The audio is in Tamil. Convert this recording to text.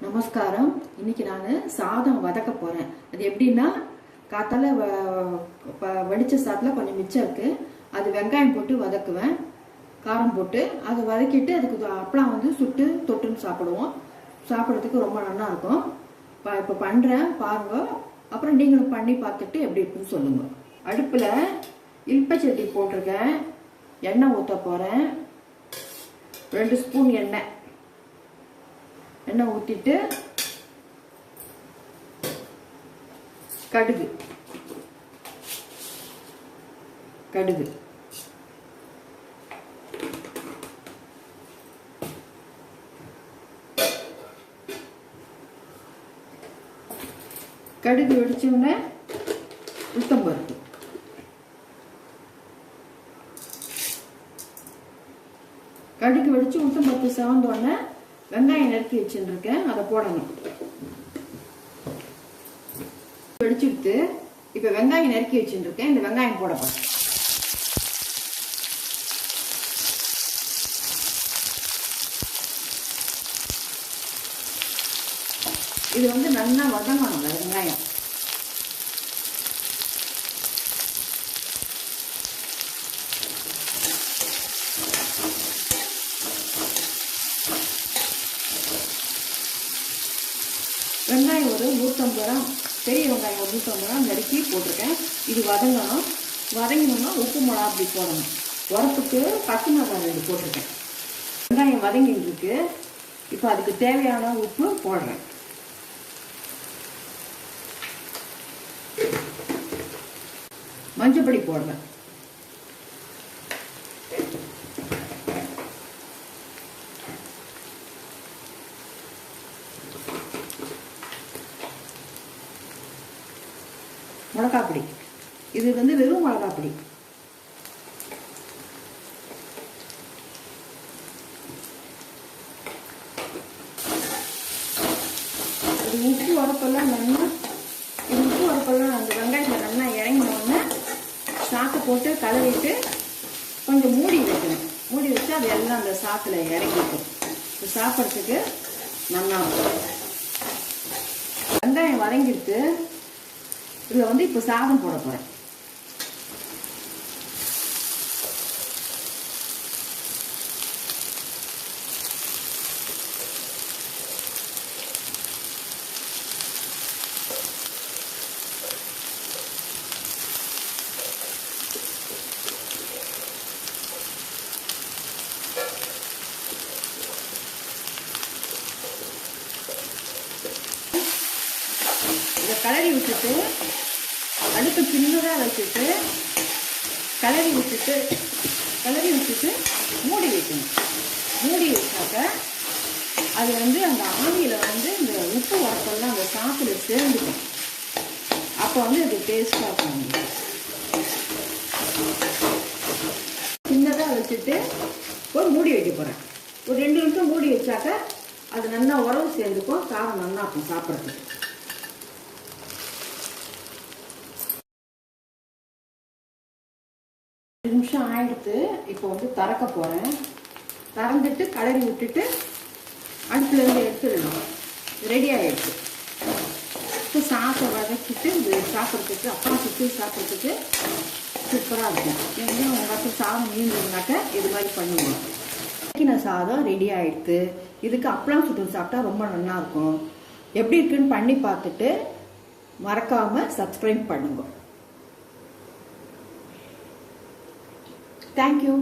நமஸ்காரம். இன்னைக்கு நான் சாதம் வதக்க போறேன். அது எப்படின்னா, காத்தால வடிச்ச சாதத்துல கொஞ்சம் மிச்சம் இருக்கு. அது வெங்காயம் போட்டு வதக்குவேன், காரம் போட்டு அதை வதக்கிட்டு அதுக்கு அப்பளம் சுட்டு தொட்டுன்னு சாப்பிடுவோம். சாப்பிட்றதுக்கு ரொம்ப நல்லா இருக்கும். இப்போ பண்றேன் பாருங்க. அப்புறம் நீங்களும் பண்ணி பார்த்துட்டு எப்படி இருக்குன்னு சொல்லுங்க. அடுப்புல இல்பச்சட்டி போட்டிருக்கேன். எண்ணெய் ஊற்ற போறேன். 2 ஸ்பூன் எண்ணெய் ஊற்றிட்டு கடுகு வெடிச்சோடனே உளுத்தம்பருப்பு, கடுகு வெடிச்சு உளுத்தம்பருப்பு செவந்தோடனே வெங்காயம் நறுக்கி வச்சுருக்கேன், அதை போடணும். வெடிச்சுட்டு இப்ப வெங்காயம் நறுக்கி வச்சுருக்கேன், இந்த வெங்காயம் போடப்படும். இது நல்லா வதங்கணும் வெங்காயம். வெங்காயம் ஒரு 150 கிராம், பெரிய வெங்காயம் ஒரு 150 கிராம் நறுக்கி போட்டிருக்கேன். இது வதங்கணும். வதங்கணும்னா உப்பு மிளகா அப்படி போடணும். உரப்புக்கு பச்சை மிளகாய் 2 போட்டிருக்கேன். வெங்காயம் வதங்கிட்டு இருக்கு. இப்போ அதுக்கு தேவையான உப்பு போடுறேன். மஞ்சள் பொடி போடுறேன். மிளகாப்பொடி, இது வெறும் மிளகாப்பொடி. இது உப்பு உரப்பெல்லாம் அந்த வெங்காயத்தில் நல்லா இறங்கினோடனே சாக்கு போட்டு கலவிட்டு கொஞ்சம் மூடி வைக்கணும். மூடி வச்சு அது எல்லாம் அந்த சாக்கில் இறங்கிக்கும். சாப்பிட்றதுக்கு நல்லா இருக்கும். வெங்காயம் வதங்கிட்டு இதில் இப்போ சாதம் போட போகிறேன். இதை கலரி விட்டுட்டு அடுப்பு சின்னதாக வச்சுட்டு கலரி விட்டுட்டு மூடி வைக்கணும். மூடி வச்சாக்க அது அந்த ஆவியில் இந்த உப்பு உரப்பெல்லாம் அந்த சாப்பிட சேர்ந்துக்கும். அப்போ அது டேஸ்டாக இருக்கும். சின்னதாக வச்சுட்டு ஒரு மூடி வைக்க போகிறேன். ஒரு 2 நிமிஷம் மூடி வச்சாக்க அது நல்லா உறவு சேர்ந்துக்கும். சாதம் நல்லா இருக்கும் சாப்பிட்றதுக்கு. நிமிஷம் ஆயிடுத்து. இப்போ திறக்க போறேன். திறந்துட்டு கலரி விட்டுட்டு அடுப்புல இருந்து எடுத்துடணும். ரெடி ஆயிடுச்சு. இப்போ சாதம் வதக்கிட்டு இது சாப்பிட்றதுக்கு அப்பளம் சுற்றி சாப்பிட்றதுக்கு சூப்பராக இருக்கும். எங்கேயும் உங்கள் சாதம் மீந்துனாக்க இது மாதிரி பண்ணுவோம். சாதம் ரெடி ஆயிடுத்து. இதுக்கு அப்பளம் சுட்டு சாப்பிட்டா ரொம்ப நல்லா இருக்கும். எப்படி இருக்குன்னு பண்ணி பார்த்துட்டு மறக்காம சப்ஸ்கிரைப் பண்ணுங்க. Thank you.